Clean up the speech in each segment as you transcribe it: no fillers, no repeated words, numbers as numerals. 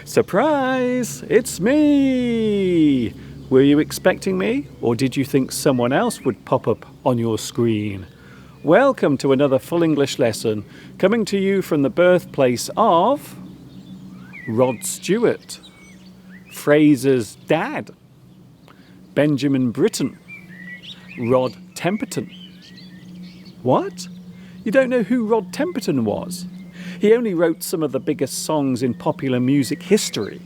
Surprise! It's me! Were you expecting me, or did you think someone else would pop up on your screen? Welcome to another full English lesson, coming to you from the birthplace of Rod Stewart, Fraser's dad, Benjamin Britten, Rod Temperton. What? You don't know who Rod Temperton was? He only wrote some of the biggest songs in popular music history,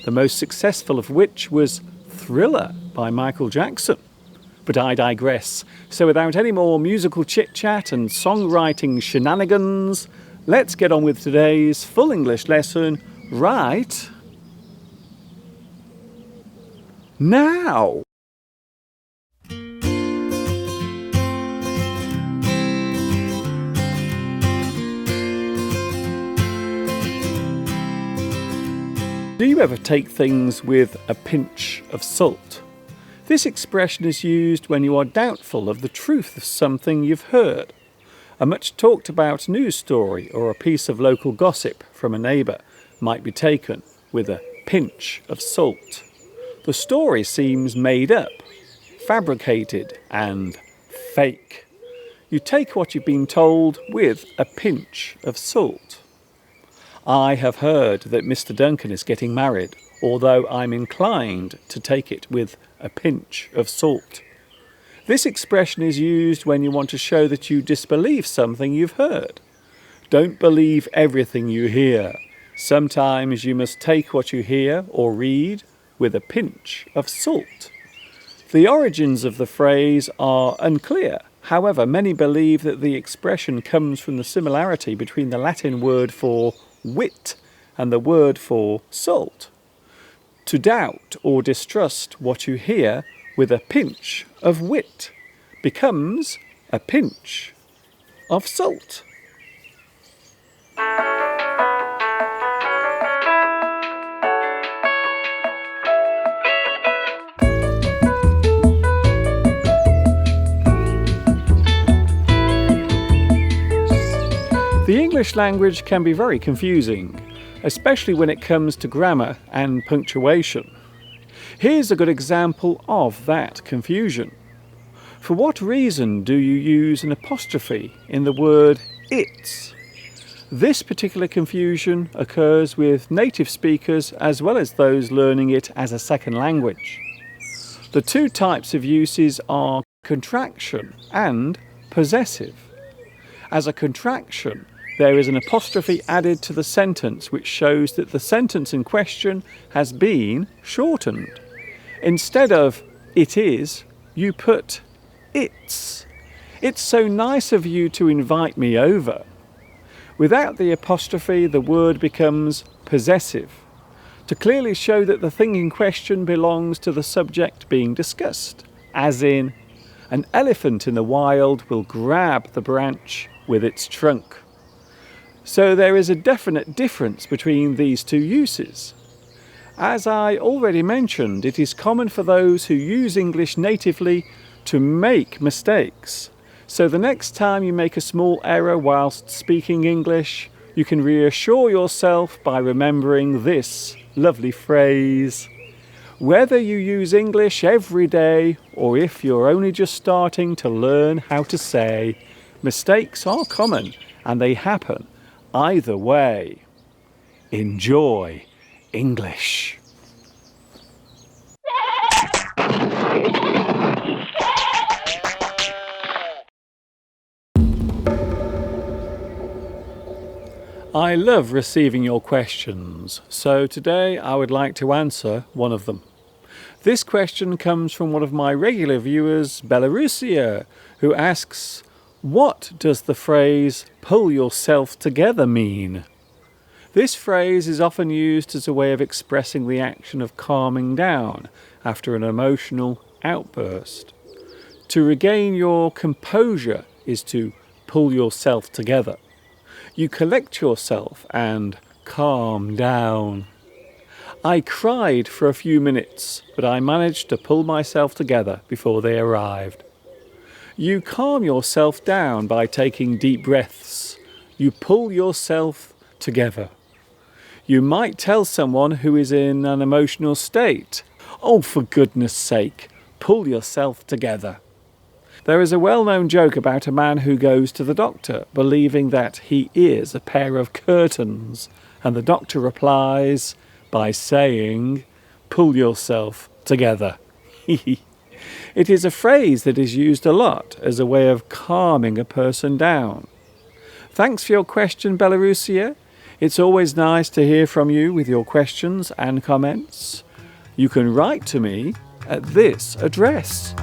the most successful of which was Thriller by Michael Jackson. But I digress. So without any more musical chit-chat and songwriting shenanigans, let's get on with today's full English lesson right now. Do you ever take things with a pinch of salt? This expression is used when you are doubtful of the truth of something you've heard. A much talked about news story or a piece of local gossip from a neighbour might be taken with a pinch of salt. The story seems made up, fabricated and fake. You take what you've been told with a pinch of salt. I have heard that Mr. Duncan is getting married, although I'm inclined to take it with a pinch of salt. This expression is used when you want to show that you disbelieve something you've heard. Don't believe everything you hear. Sometimes you must take what you hear or read with a pinch of salt. The origins of the phrase are unclear. However, many believe that the expression comes from the similarity between the Latin word for wit and the word for salt. To doubt or distrust what you hear with a pinch of wit becomes a pinch of salt. The English language can be very confusing, especially when it comes to grammar and punctuation. Here's a good example of that confusion. For what reason do you use an apostrophe in the word it's? This particular confusion occurs with native speakers as well as those learning it as a second language. The two types of uses are contraction and possessive. As a contraction, there is an apostrophe added to the sentence which shows that the sentence in question has been shortened. Instead of it is, you put it's. It's so nice of you to invite me over. Without the apostrophe, the word becomes possessive, to clearly show that the thing in question belongs to the subject being discussed, as in, an elephant in the wild will grab the branch with its trunk. So there is a definite difference between these two uses. As I already mentioned, it is common for those who use English natively to make mistakes. So the next time you make a small error whilst speaking English, you can reassure yourself by remembering this lovely phrase. Whether you use English every day or if you're only just starting to learn how to say, mistakes are common and they happen either way. Enjoy English. I love receiving your questions, so today I would like to answer one of them. This question comes from one of my regular viewers, Belarusia, who asks, what does the phrase pull yourself together mean? This phrase is often used as a way of expressing the action of calming down after an emotional outburst. To regain your composure is to pull yourself together. You collect yourself and calm down. I cried for a few minutes, but I managed to pull myself together before they arrived. You calm yourself down by taking deep breaths. You pull yourself together. You might tell someone who is in an emotional state, "Oh, for goodness sake, pull yourself together." There is a well-known joke about a man who goes to the doctor, believing that he is a pair of curtains, and the doctor replies by saying, "Pull yourself together." It is a phrase that is used a lot as a way of calming a person down. Thanks for your question, Belarusia. It's always nice to hear from you with your questions and comments. You can write to me at this address.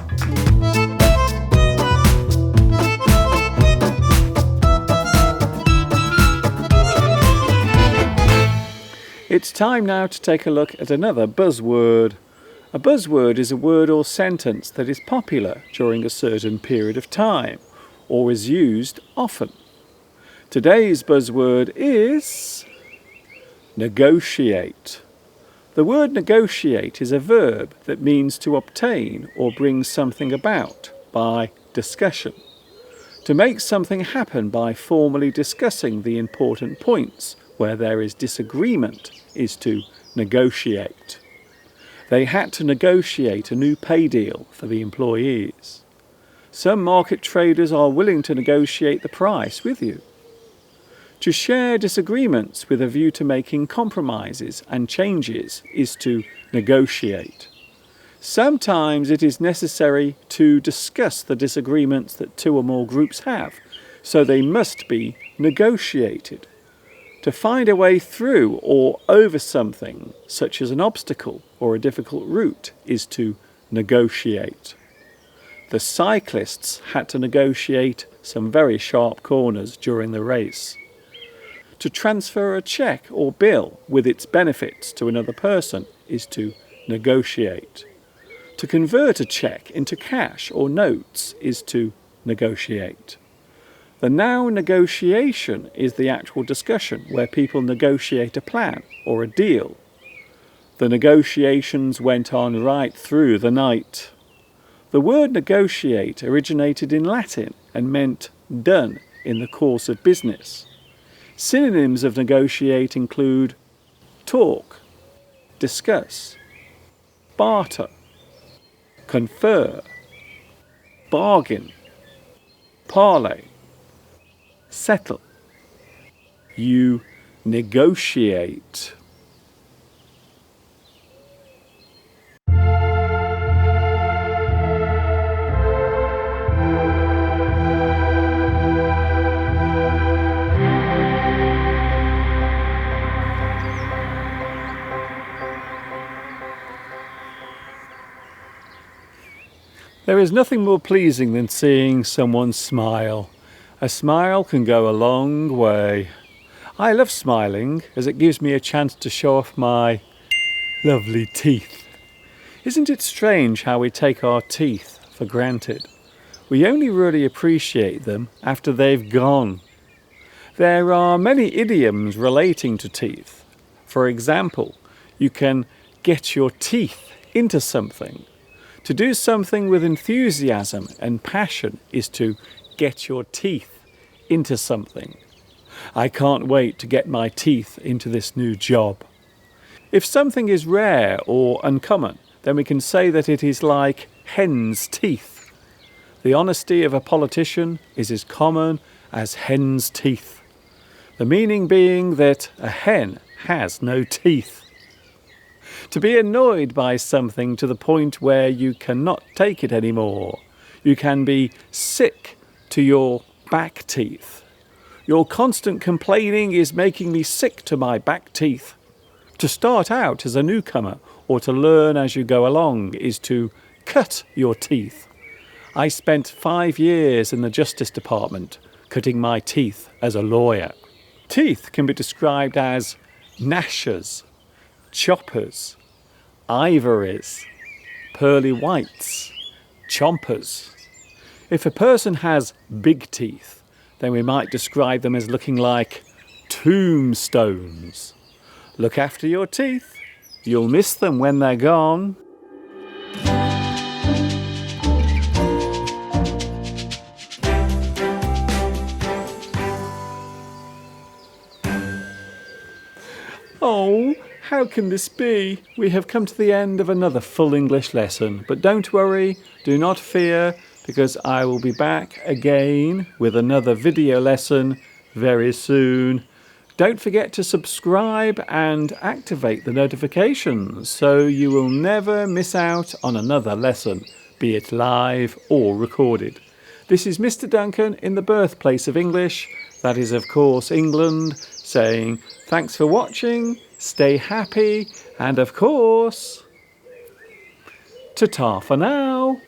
It's time now to take a look at another buzzword. A buzzword is a word or sentence that is popular during a certain period of time or is used often. Today's buzzword is negotiate. The word negotiate is a verb that means to obtain or bring something about by discussion. To make something happen by formally discussing the important points where there is disagreement is to negotiate. They had to negotiate a new pay deal for the employees. Some market traders are willing to negotiate the price with you. To share disagreements with a view to making compromises and changes is to negotiate. Sometimes it is necessary to discuss the disagreements that two or more groups have, so they must be negotiated. To find a way through or over something, such as an obstacle or a difficult route, is to negotiate. The cyclists had to negotiate some very sharp corners during the race. To transfer a cheque or bill with its benefits to another person is to negotiate. To convert a cheque into cash or notes is to negotiate. The noun negotiation is the actual discussion where people negotiate a plan or a deal. The negotiations went on right through the night. The word negotiate originated in Latin and meant done in the course of business. Synonyms of negotiate include talk, discuss, barter, confer, bargain, parley, settle. You negotiate. There is nothing more pleasing than seeing someone smile. A smile can go a long way. I love smiling as it gives me a chance to show off my lovely teeth. Isn't it strange how we take our teeth for granted? We only really appreciate them after they've gone. There are many idioms relating to teeth. For example, you can get your teeth into something. To do something with enthusiasm and passion is to get your teeth into something. I can't wait to get my teeth into this new job. If something is rare or uncommon, then we can say that it is like hen's teeth. The honesty of a politician is as common as hen's teeth. The meaning being that a hen has no teeth. To be annoyed by something to the point where you cannot take it anymore. You can be sick to your back teeth. Your constant complaining is making me sick to my back teeth. To start out as a newcomer or to learn as you go along is to cut your teeth. I spent 5 years in the Justice Department cutting my teeth as a lawyer. Teeth can be described as gnashers, choppers, ivories, pearly whites, chompers. If a person has big teeth, then we might describe them as looking like tombstones. Look after your teeth. You'll miss them when they're gone. Oh, how can this be? We have come to the end of another full English lesson, but don't worry, do not fear, because I will be back again with another video lesson very soon. Don't forget to subscribe and activate the notifications so you will never miss out on another lesson, be it live or recorded. This is Mr. Duncan in the birthplace of English, that is of course England, saying thanks for watching, stay happy, and of course, ta-ta for now.